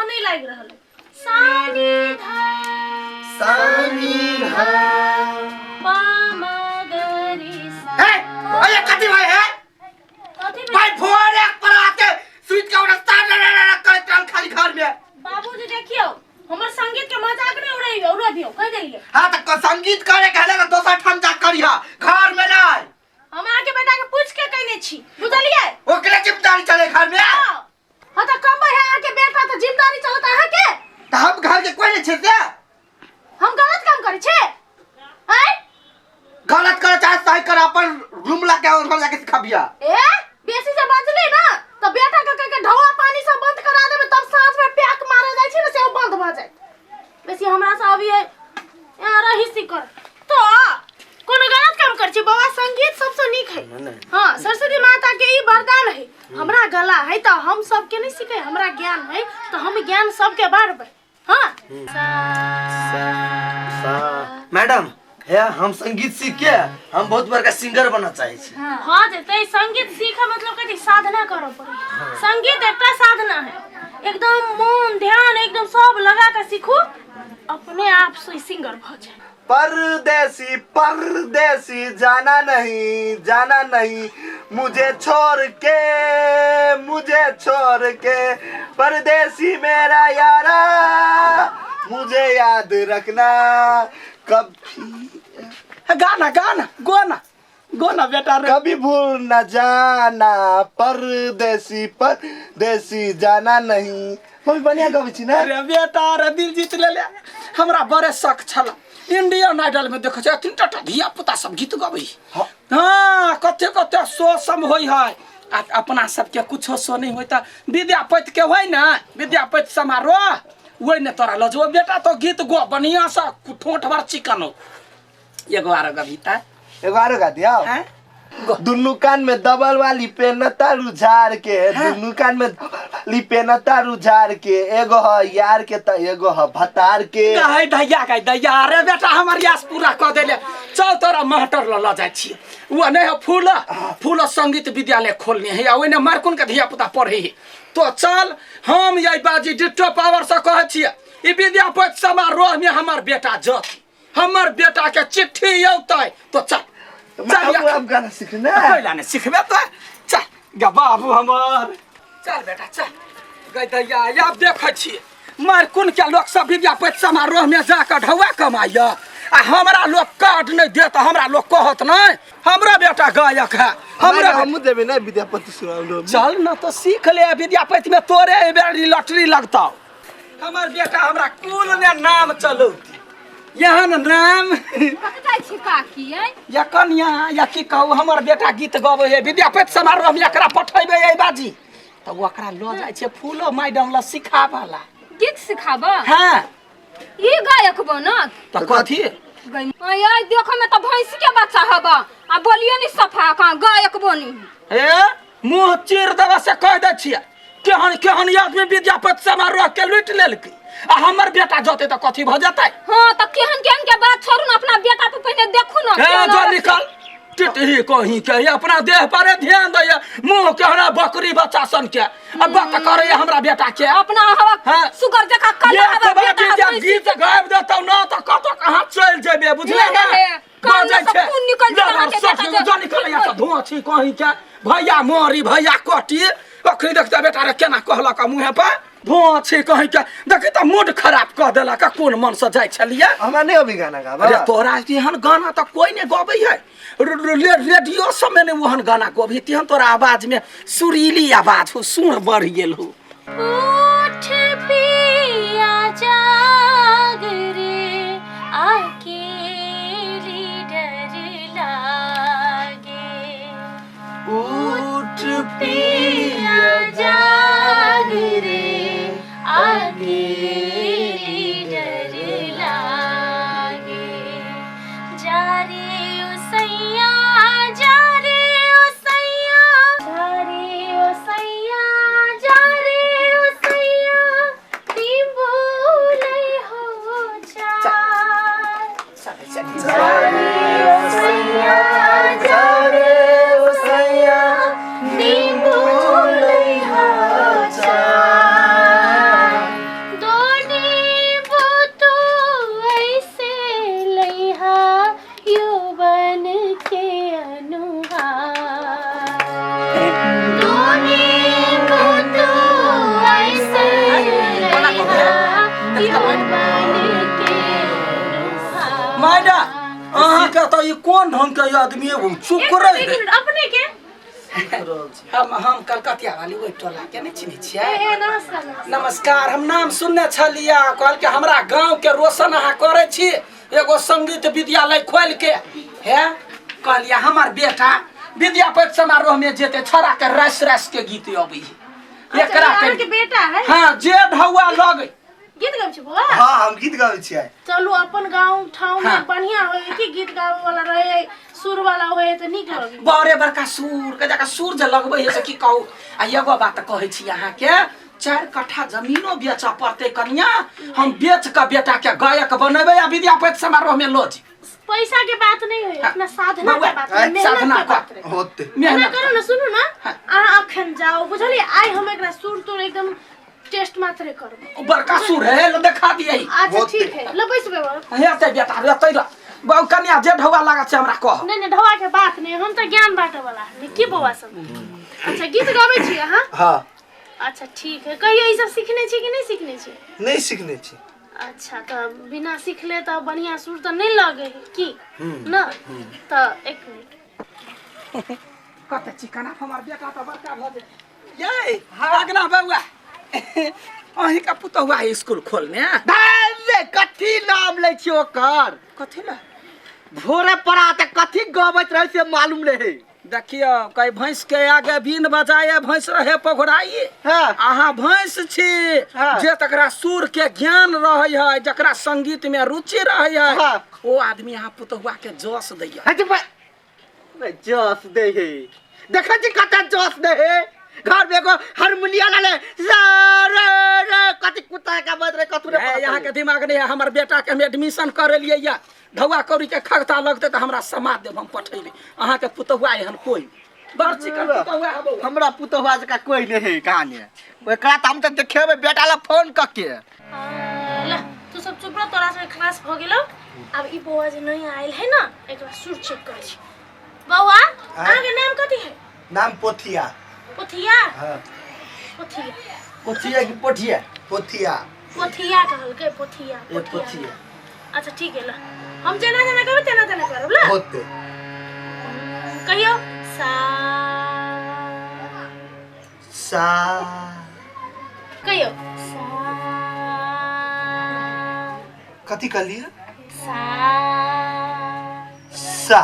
नहीं लाग रहल सानी धा पा मा गरी सा ए ओए कथि भाई है भाई फोन एक पर आके स्विच का रास्ता कर खाली घर में बाबूजी देखियो हमर संगीत के मजाक नहीं उड़ाइयो उड़ा दियो कह देलिए हां त संगीत करे कहले ना दोसर ठाम जा करिया घर में नहीं हमरा के बेटा के पूछ के कहने छी बुझलिए ओकरे जिम्मेदारी चले घर में हां त कम है आके बेटा त जिम्मेदारी चलता है के त हम घर के कोई नहीं छे से हम गलत काम करे छे हैं गलत करे चाहे सही कर अपन रूम लाके और घर जाके सिखाबिया ए बेसी से बजली ना त बेटा के ढौआ पानी से बंद करा देबे तब सांस में प्याक मारे जाय छी ना से बंद भ जाय बेसी हमरा से अभी यहाँ रही सिकर तो कोनो गलत काम कर छी बाबा संगीत सबसे नीक है हां सरस्वती माता के ई वरदान है हमरा गला है त हम सब के नहीं सिखे हमरा ज्ञान है तो हम ज्ञान सबके बांटबे हां मैडम है हम संगीत सीख के हम बहुत बड़का सिंगर बनना चाहे छी हां जे तै संगीत सीखा मतलब कथि साधना करो पड़ी संगीत एकटा साधना है एकदम मन ध्यान एकदम सब लगा के सीखो अपने आप से सिंगर भ जाए परदेसी परदेसी जाना नहीं मुझे छोड़ के परदेसी मेरा यारा मुझे याद रखना कभी गाना बेटा रे कभी भूल न जाना परदेसी जाना नहीं मम्मी बढ़िया गबै छी ना अरे बेटा रे दिल जीत ले हमरा बड़े शौक छला इंडियन आइडल में देखो छ तीनटा धिया पुता सब गीत गबै हां कते सो सम होई है अपना सब के कुछो सो नहीं होता विद्यापति के होय ना विद्यापति समारोह वही ने तोरा लजो बेटा तो गीत गो बढ़िया सा ठोठ भर चिकन हो एगो आरो गीता एगो आरो गा दिया हैं दुन्नु कान में डबल वाली पेन तारू झाड़ के दुन्नु कान में ली पेन तारू झाड़ के एगो ह यार के त एगो ह भतार के गई दैया रे बेटा हमर यास पूरा क देले चल तोरा मास्टर ल जाय छी वो नहीं फूल संगीत विद्यालय खोलने है ओने मारकुन के धिया पुता पढ़े है तो चल हम यही बाजी डिट्टो पावर से कहे छिए ई विद्यापति समारोह में हमर बेटा जति हमर बेटा के चिट्ठी औतै तो चल अब गाना सीखना पहिला ने सिखबे त चल गा बाबू हमर चल बेटा चल गई दैया अब देखे छी मारकुन के लोग सब विद्यापति समारोह में जाकर ढौआ कमाइया आ हमरा लोग कार्ड नहीं दे त हमरा लोग कहत नहीं हमरा बेटा गायक है हमरा हम देबे ना विद्यापति सुनाओ चल ना तो सीख ले विद्यापति में तोरे बेरी लॉटरी लगता हमर बेटा हमरा कुल में नाम चलो यहाँ नाम कतै छी काकी या कन्या या की कहू हमर बेटा गीत गावे है विद्यापति समारोह में एकरा पठेबे ए बाजी त ओकरा ल जाय छै फूलो मैडम ला सिखावाला गीत सिखाबा हां ई गायक बनत त कथि आय देखो में त भैंसी के बच्चा हबा आ बोलियो नि सफा का गायक बनी ए मुंह चीर देबा से कह दै छियै केहन आदमी विद्यापति समारोह के लूट लेलकै आ हमर बेटा जते त कथि भ जतै हां त केहन के बात छोड़ू न अपना बेटा पे पहले देखू न ए जो निकल टिटही कहीं के अपना देह पर ध्यान दे मुंह केहना बकरी बच्चा सन के अब बात करे हमरा बेटा के अपना हवा सुगर जका कल हवा बेटा गीत गाब देतौ न त कत कहां चल जेबे बुझले ना बाजै छै निकल जा निकल या त धुआं छी कहीं के भैया मोरी भैया कटी अखरी देखता बेटा रे केना कहला का मुंह पर धुआं छी कहीं के देखि त मूड खराब क देला का कोन मन से जाय छलिए हमरा नहीं अभी गाना गाबा अरे तोरा एहन गाना त कोई नहीं गाबै है रेडियो सब में नहीं ओहन गाना गाबी तेहन तोरा आवाज में सुरीली आवाज हो सुर बढ़ गेल हो उठ पिया जाग रे अकेली डर लागे उठ पिया जाग रे अकेली डर लागे जा रे ओ सैया जा रे ओ सैया जा रे ओ सैया जा रे ओ सैया तो ये कौन ढंग के आदमी है वो चुप करे एक मिनट अपने के हम कलकतिया वाली वही टोला के नहीं चिन्ह छियै नमस्कार नमस्कार हम नाम सुनने छलिया कहल के हमरा गांव के रोशन अहाँ करे छी एगो संगीत विद्यालय खोल के है कहलिया हमार बेटा विद्यापति समारोह में जेते छोरा के रस रस के गीत अबै एकरा के बेटा है हां जे ढौआ लगे गीत गाबै छी बुआ हां हम गीत गाबै छियै चलू अपन गांव ठाव में बढ़िया होय कि गीत गावे वाला रहे सुर वाला होय त नीक लगे बड़े बड़का सुर के जका सुर जे लगबै है से की कहू आ एगो बात कहै छी अहाँ के 4 कट्ठा जमीनो बेचा पड़ते कन्या हम बेच के बेटा के गायक बनेबै आ विद्यापति समारोह में लो जी पैसा के बात नहीं है अपना साधना के बात है साधना बात होते मेहनत करो ना सुनो ना आ अखन जाओ बुझलिए आई हम एकरा सुर तो एकदम टेस्ट मात्रे करब बड़का सुर है लो दिखा दिए अच्छा ठीक है लो बैसबे हेतै बेटा हेतै ल बहु कन्या जे ढौआ लागत छै हमरा कह नहीं ढौआ के बात नहीं हम तो ज्ञान बांटे वाला है की बौआ सब अच्छा गीत गाबै छी हां हां अच्छा ठीक है कहियो ई सब सीखने छी कि नहीं सीखने छी नहीं सीखने छी अच्छा तो बिना सीखले तो बढ़िया सुर तो नहीं लगे की ना तो एक मिनट कते चिकना हमार बेटा तो बड़का भ जाए ये आगना बउआ अही का पुतौआ स्कूल खोलने अरे कथी नाम ले छी ओकर कथी ला भोरे पड़ा त कथी गबैत रहे से मालूम रहे देखियो कई भैंस के आगे बीन बजाए भैंस रहे पघुराई हां अहाँ भैंस छी जे तकरा सुर के ज्ञान रहै है जकरा संगीत में रुचि रहै है ओ आदमी अहाँ पुतौआ के जोश दैया हट बे जोश दे हे देखै छी कत जोश दे हे घर में एगो हारमोनियम लाले रे कथी कुत्ता का बज रे कथू रे यहाँ के दिमाग नहीं है हमर बेटा के हम एडमिशन करे लिए या ढौआ कौड़ी के खगता लगते तो हमरा समाज देव हम पठैले अहाँ के पुतौआ एहन कोई बड़ चिकन पुतौआ हबो हमरा पुतौआ जका कोई नहीं है कहानी ओकरा त हम त देखेबे बेटा ला फोन क के ले तू सब चुप रह तोरा से क्लास भ गेलो अब ई बौआ जे नहीं आइल है ना एकरा सुर चेक कर छी बौआ अहाँ के नाम कथी है नाम पोथिया पोथिया हां पोथिया पोथिया की पोथिया पोथिया पोथिया कहल के पोथिया ये पोथिया अच्छा ठीक है ला हम जेना जेना कहबे तेना तेना करब ला होते कहियो सा सा कहियो सा कथी कर लिया सा सा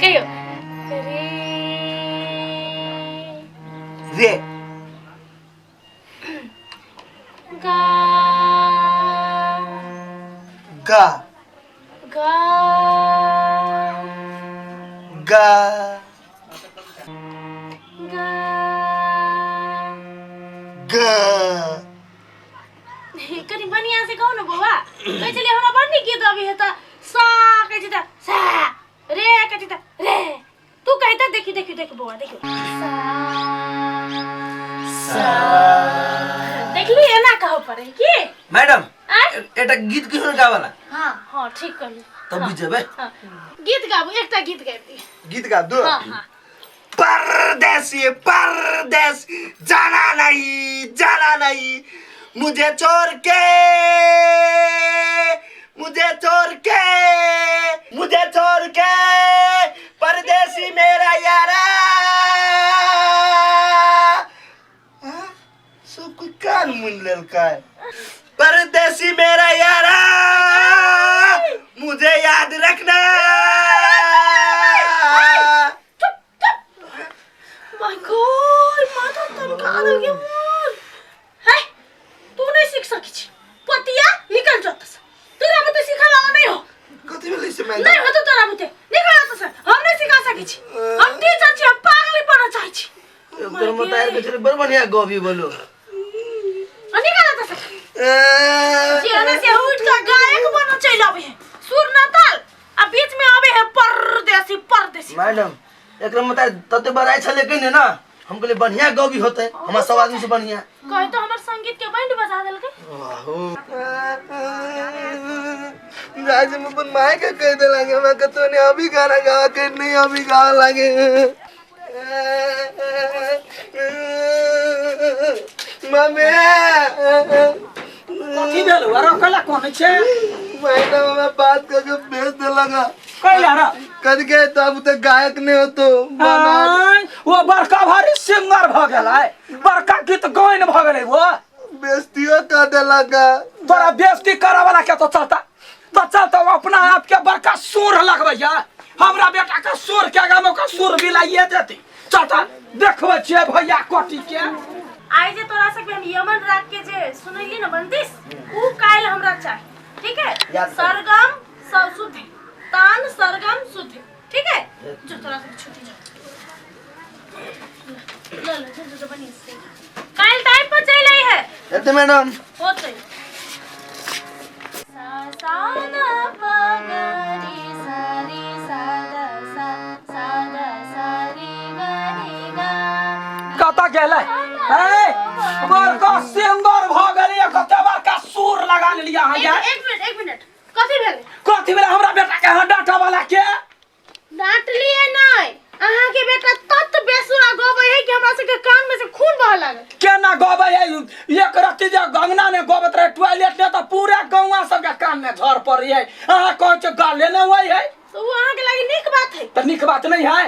कहियो रे रे गा गा गा गा गा गा कनी बढ़िया से कहो ना बौआ कह चलिए हमरा बड़ नीक गीत अभी है त सा कह छी त सा रे कह छी त रे तू कहता देखी देखी देख बौआ देखो सा देखली एना कहो पड़े की मैडम एटा गीत किसन गावाला हां हां ठीक कहली तब भी जेबे गीत गाबो एकटा गीत गाबि दी गीत गा दो हां हां परदेसी परदेस जाना नहीं मुझे छोड़ के परदेसी मेरा यारा सब कोई कान मुन ललका है परदेसी मेरा यारा मुझे याद रखना माय गॉड माथा तनका आ गया है तू नहीं सीख सकी छी पतिया निकल जाता से तोरा मते सिखा वाला नहीं हो कथि भेलै से मैं नहीं हो तो तोरा मते निकल जाता से हम नहीं सिखा सकी छी हम टीचर छी हम पागल बना चाहि छी तोर मतायर के चले बड़ बढ़िया गबी बोलो निकल जाता से जे ने से उठ के गायक बना चल आवे है सुर ना ताल आ बीच में आवे है परदेसी मैडम एकरा मतायर तते बड़ाई छले कने ना हमके लिए बढ़िया गबी होते हमरा सब आदमी से बढ़िया कहे तो हमर संगीत के बैंड बजा देलके राज में अपन माय के कह दे लागे हमरा कतो ने अभी गाना गावा के नहीं अभी गावा लागे मम्मी कथी भेल अरे कला कोन छै महीना में बात करके बेच दे लगा कैला रे कर के तो अब तो गायक नहीं हो तो आय, वो बड़का भारी सिंगर भ गेलै बड़का गीत गायन भ गेलै वो बेइज्जतियो कर दे लगा तोरा बेइज्जती करे वाला के तो चलता अपना आप के बड़का सुर लगबैया हमरा बेटा के सुर के आगा में का सुर बिलाइए देती चलता देखबै छियै भैया कोटी के आई जे तोरा से हम यमन राग के जे सुनैली न बंदिश ऊ काल हमरा चाहि ठीक है सरगम सब शुद्ध तान सरगम शुद्ध ठीक है जो तोरा से छुट्टी जा ले जो बनी से काल टाइम पर चल आई है एते मैडम होते सा सा ना प ग रे सा रे सा द सा सा द सा रे ग रे ग कता गेलै ए बड़का सिंगर भ गेलै कते बड़का सुर लगा लेलिया अहाँ एक मिनट कथी भेलै हमरा बेटा के अहाँ डांटा वाला के डांटलिए नहीं अहाँ के बेटा तत बेसुरा गबै है कि हमरा सबके कान में से खून बह लागल केना गबै है एक रत्ती जे गंगना ने गबत रहे टॉयलेट ने तो पूरा गौवा सब के कान में झड़ पड़ है अहाँ कहै छ गाले न होय है तो वो अहाँ के लागि नीक बात है त नीक बात नहीं है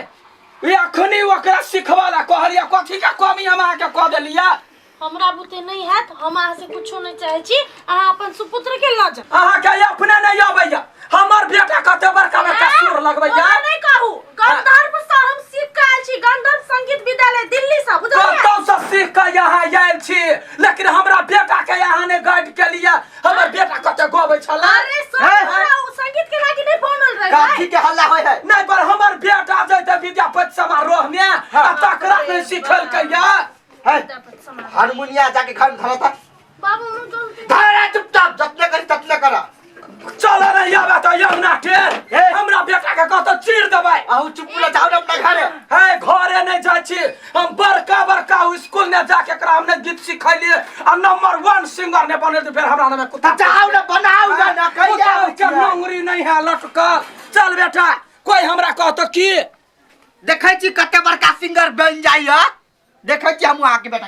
ये अखनी ओकरा सिखवाला कहलिया कथी के कमी हम अहाँ के कह देलिया हमरा बुते नहीं है हम अहाँ से कुछो नहीं चाहे छी अहाँ अपन सुपुत्र के ल जा अहाँ के अपने नहीं आबैया हमर बेटा कते बड़का बड़का सुर लगबैया नहीं कहू गंधर्व से हम सीख के आयल छी गंधर्व संगीत विद्यालय दिल्ली से बुझलियै कतौ से सीख के यहाँ आयल छी लेकिन हमरा बेटा के यहाँ ने गाइड के लिए हमर बेटा कते गबै छला अरे सब संगीत के लागि नहीं बनल रहे काठी के हल्ला होय है नहीं पर हमर बेटा जैते विद्यापति समारोह में तकरा नहीं सिखल के या हारमोनिया जाके घर में धरा था बाबू मन गलती धरा चुपचाप जतने करी ततने करा चल नहीं आबे तो यमुना टेर हमरा बेटा के कहतो चीर देबै आहू चुप ले जाओ ना अपना घरे है घरे नहीं जाय छी हम बड़का स्कूल में जाके एकरा हमने गीत सिखैली आ नंबर 1 सिंगर ने बने तो फिर हमरा नाम में कुत्ता जाओ ना बनाओ ना कहिया के नंगरी नहीं है लटकल चल बेटा कोई हमरा कहतो की देखै छी कते बड़का सिंगर बन जाइया देखै छी हम आके बेटा